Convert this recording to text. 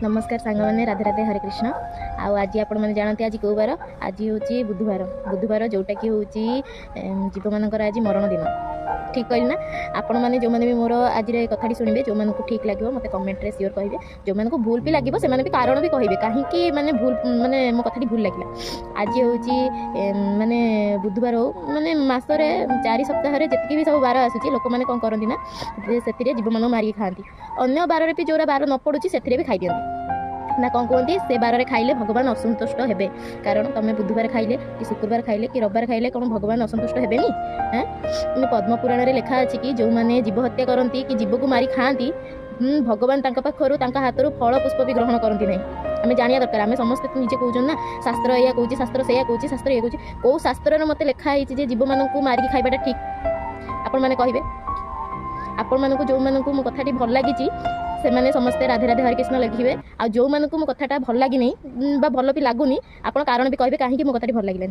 नमस्कार सांग मैंने राधे राधे हरे कृष्ण। आज आपण मैंने जानते आज कौ बार आज हूँ बुधवार जोटा कि हूँ जीव मानकर आज मरण दिन ठीक कहली ना। आपण मैंने जो मैंने भी मोर आज कथाटी शुणवे जो मानक ठीक लगे मत कमेंट रे सियोर कहे जो मानक भूल भी लगे से भी कारण भी कहे कहीं माने भूल माने मो कथाटी भूल लगे। आज हूँ माने बुधवार हो माने मसरे 4 सप्ताह जी भी सब बार आसूँ लोक मैंने कौन करती ना से जीव मान मारिक खाती अन्य बारे भी जोरा बार न पड़ुची से भी खाई दिखती ना कौन कहते से बारे खाइले भगवान असंतुष्ट हेबे कारण तुम बुधवार खाइले कि शुक्रवार खाइले कि रविवार खाइले कौन भगवान असंतुष्ट हेबेनी। पद्म पुराण रे लिखा अछि कि जो माने जीव हत्या करती कि जीव को मारी खाती भगवान पाखर हाथ फल पुष्प भी ग्रहण करती नहीं। आम जाना दरकार आम समस्त निजे कहूँ ना शास्त्र या कहूँ शास्त्र से कहूँ शास्त्र ये कहूँ कौ शास्त्र मत लिखाई जीव मानक मारिक खाइबाटा ठीक आपण मैंने कहे आपण मानक जो मानक मो कथाटी भल लगी से मैंने समस्ते राधे राधे हरे कृष्ण लिखे आ जो मानक मो कथाटा भल लगी नहीं भल भी लगुनि आप कारण भी कहे कहीं मो कथाटी भल लगे।